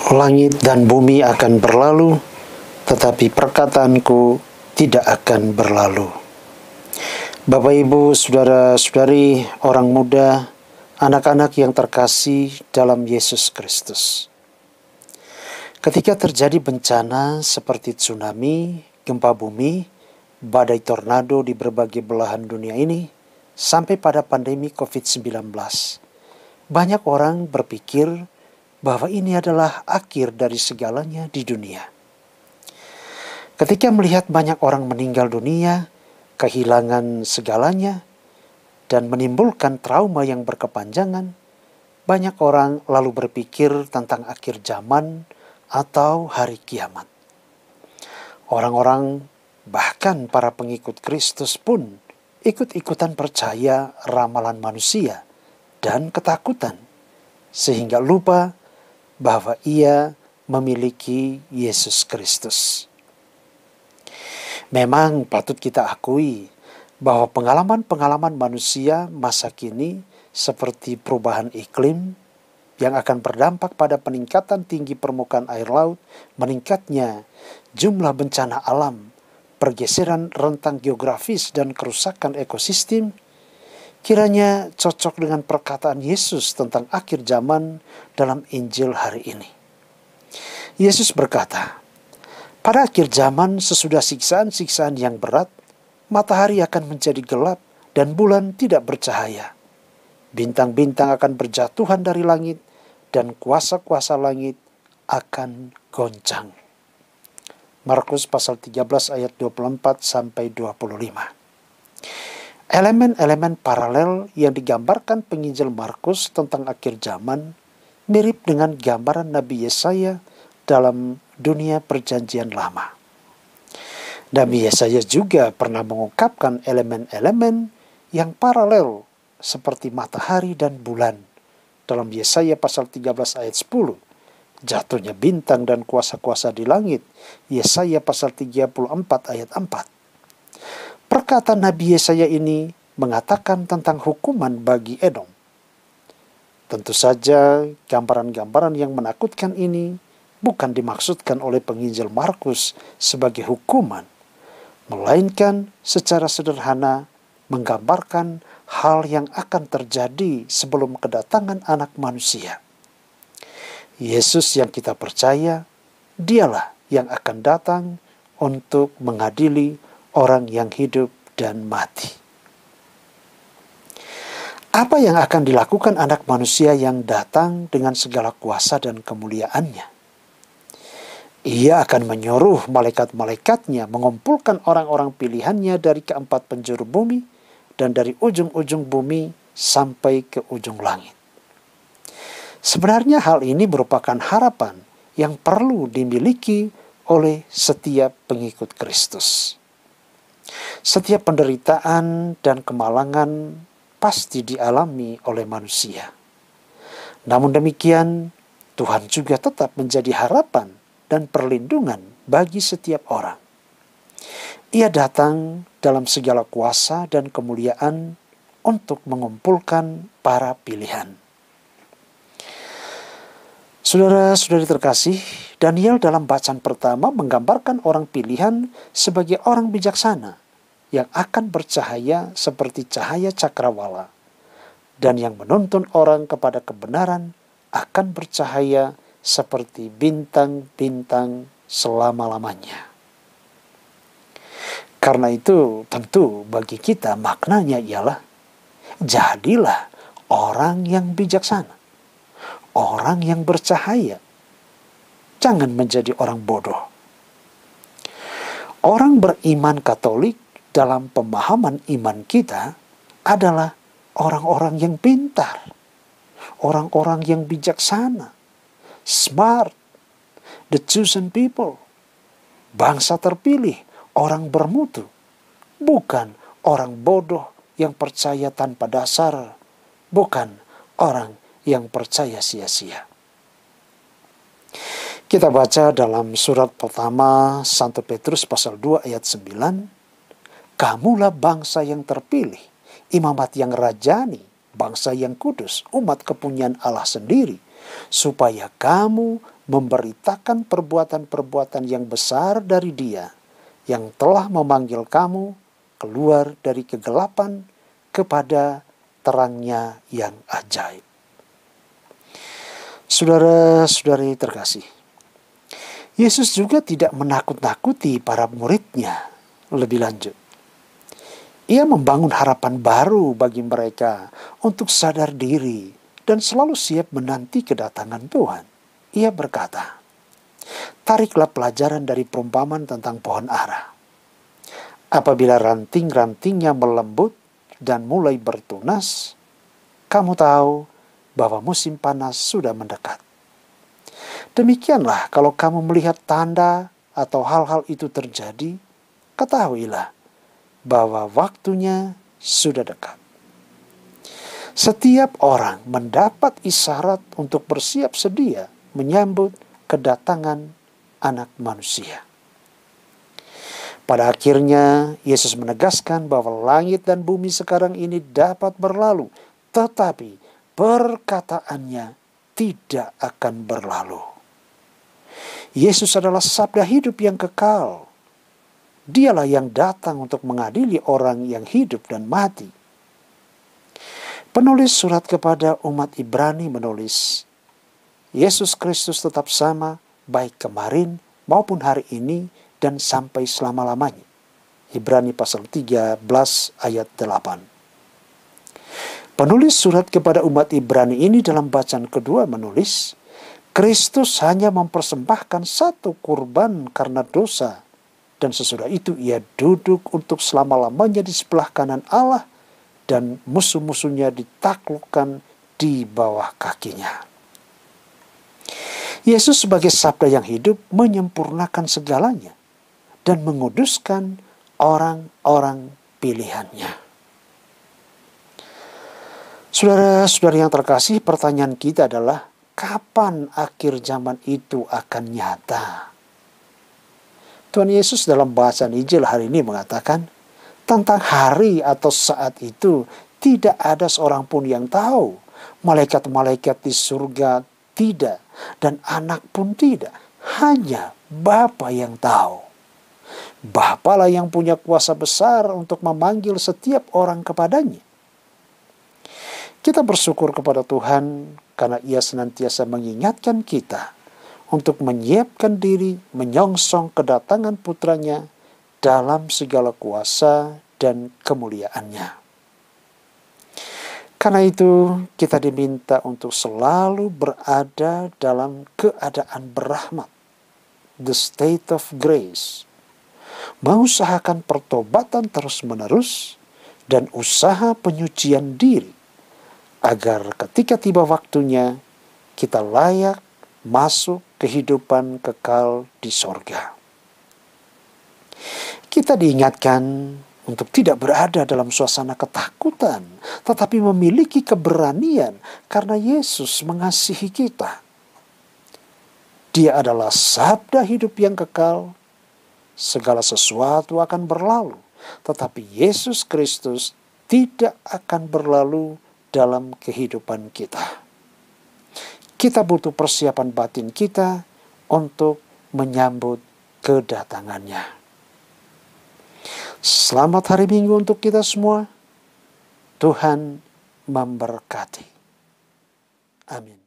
Langit dan bumi akan berlalu, tetapi perkataanku tidak akan berlalu. Bapak, Ibu, saudara-saudari, orang muda, anak-anak yang terkasih dalam Yesus Kristus. Ketika terjadi bencana seperti tsunami, gempa bumi, badai tornado di berbagai belahan dunia ini, sampai pada pandemi COVID-19, banyak orang berpikir bahwa ini adalah akhir dari segalanya di dunia. Ketika melihat banyak orang meninggal dunia, kehilangan segalanya, dan menimbulkan trauma yang berkepanjangan, banyak orang lalu berpikir tentang akhir zaman atau hari kiamat. Orang-orang, bahkan para pengikut Kristus pun ikut-ikutan percaya ramalan manusia dan ketakutan, sehingga lupa bahwa ia memiliki Yesus Kristus. Memang patut kita akui bahwa pengalaman-pengalaman manusia masa kini seperti perubahan iklim yang akan berdampak pada peningkatan tinggi permukaan air laut, meningkatnya jumlah bencana alam, pergeseran rentang geografis dan kerusakan ekosistem, kiranya cocok dengan perkataan Yesus tentang akhir zaman dalam Injil hari ini. Yesus berkata, pada akhir zaman sesudah siksaan-siksaan yang berat, matahari akan menjadi gelap dan bulan tidak bercahaya. Bintang-bintang akan berjatuhan dari langit dan kuasa-kuasa langit akan goncang. Markus pasal 13 ayat 24 sampai 25. Elemen-elemen paralel yang digambarkan penginjil Markus tentang akhir zaman mirip dengan gambaran Nabi Yesaya dalam dunia perjanjian lama. Nabi Yesaya juga pernah mengungkapkan elemen-elemen yang paralel seperti matahari dan bulan dalam Yesaya pasal 13 ayat 10. Jatuhnya bintang dan kuasa-kuasa di langit, Yesaya pasal 34 ayat 4. Perkataan Nabi Yesaya ini mengatakan tentang hukuman bagi Edom. Tentu saja gambaran-gambaran yang menakutkan ini bukan dimaksudkan oleh penginjil Markus sebagai hukuman, melainkan secara sederhana menggambarkan hal yang akan terjadi sebelum kedatangan Anak Manusia. Yesus yang kita percaya, dialah yang akan datang untuk mengadili orang yang hidup dan mati. Apa yang akan dilakukan Anak Manusia yang datang dengan segala kuasa dan kemuliaannya? Ia akan menyuruh malaikat-malaikatnya mengumpulkan orang-orang pilihannya dari keempat penjuru bumi dan dari ujung-ujung bumi sampai ke ujung langit. Sebenarnya hal ini merupakan harapan yang perlu dimiliki oleh setiap pengikut Kristus. Setiap penderitaan dan kemalangan pasti dialami oleh manusia. Namun demikian, Tuhan juga tetap menjadi harapan dan perlindungan bagi setiap orang. Ia datang dalam segala kuasa dan kemuliaan untuk mengumpulkan para pilihan. Saudara-saudari terkasih, Daniel dalam bacaan pertama menggambarkan orang pilihan sebagai orang bijaksana yang akan bercahaya seperti cahaya cakrawala, dan yang menuntun orang kepada kebenaran akan bercahaya seperti bintang-bintang selama-lamanya. Karena itu tentu bagi kita maknanya ialah jadilah orang yang bijaksana, orang yang bercahaya. Jangan menjadi orang bodoh. Orang beriman Katolik dalam pemahaman iman kita adalah orang-orang yang pintar, orang-orang yang bijaksana, smart, the chosen people, bangsa terpilih, orang bermutu, bukan orang bodoh yang percaya tanpa dasar, bukan orang yang percaya sia-sia. Kita baca dalam surat pertama 1 Petrus pasal 2 ayat 9, kamulah bangsa yang terpilih, imamat yang rajani, bangsa yang kudus, umat kepunyaan Allah sendiri, supaya kamu memberitakan perbuatan-perbuatan yang besar dari Dia yang telah memanggil kamu keluar dari kegelapan kepada terangnya yang ajaib. Saudara-saudari terkasih, Yesus juga tidak menakut-nakuti para murid-Nya lebih lanjut. Ia membangun harapan baru bagi mereka untuk sadar diri dan selalu siap menanti kedatangan Tuhan. Ia berkata, "Tariklah pelajaran dari perumpamaan tentang pohon ara. Apabila ranting-rantingnya melembut dan mulai bertunas, kamu tahu bahwa musim panas sudah mendekat. Demikianlah kalau kamu melihat tanda atau hal-hal itu terjadi, ketahuilah bahwa waktunya sudah dekat." Setiap orang mendapat isyarat untuk bersiap sedia menyambut kedatangan Anak Manusia. Pada akhirnya, Yesus menegaskan bahwa langit dan bumi sekarang ini dapat berlalu, tetapi perkataannya tidak akan berlalu. Yesus adalah sabda hidup yang kekal. Dialah yang datang untuk mengadili orang yang hidup dan mati. Penulis surat kepada umat Ibrani menulis, Yesus Kristus tetap sama baik kemarin maupun hari ini dan sampai selama-lamanya. Ibrani pasal 13 ayat 8. Penulis surat kepada umat Ibrani ini dalam bacaan kedua menulis, Kristus hanya mempersembahkan satu kurban karena dosa, dan sesudah itu ia duduk untuk selama-lamanya di sebelah kanan Allah, dan musuh-musuhnya ditaklukkan di bawah kakinya. Yesus sebagai sabda yang hidup menyempurnakan segalanya dan menguduskan orang-orang pilihannya. Saudara-saudari yang terkasih, pertanyaan kita adalah, kapan akhir zaman itu akan nyata? Tuhan Yesus dalam bacaan Injil hari ini mengatakan, tentang hari atau saat itu tidak ada seorang pun yang tahu. Malaikat-malaikat di surga tidak, dan anak pun tidak. Hanya Bapa yang tahu. Bapalah yang punya kuasa besar untuk memanggil setiap orang kepadanya. Kita bersyukur kepada Tuhan karena Ia senantiasa mengingatkan kita untuk menyiapkan diri menyongsong kedatangan putranya dalam segala kuasa dan kemuliaannya. Karena itu, kita diminta untuk selalu berada dalam keadaan berahmat, the state of grace, mengusahakan pertobatan terus-menerus, dan usaha penyucian diri, agar ketika tiba waktunya, kita layak masuk kehidupan kekal di sorga. Kita diingatkan untuk tidak berada dalam suasana ketakutan, tetapi memiliki keberanian karena Yesus mengasihi kita. Dia adalah sabda hidup yang kekal. Segala sesuatu akan berlalu, tetapi Yesus Kristus tidak akan berlalu dalam kehidupan kita. Kita butuh persiapan batin kita untuk menyambut kedatangannya. Selamat hari Minggu untuk kita semua. Tuhan memberkati. Amin.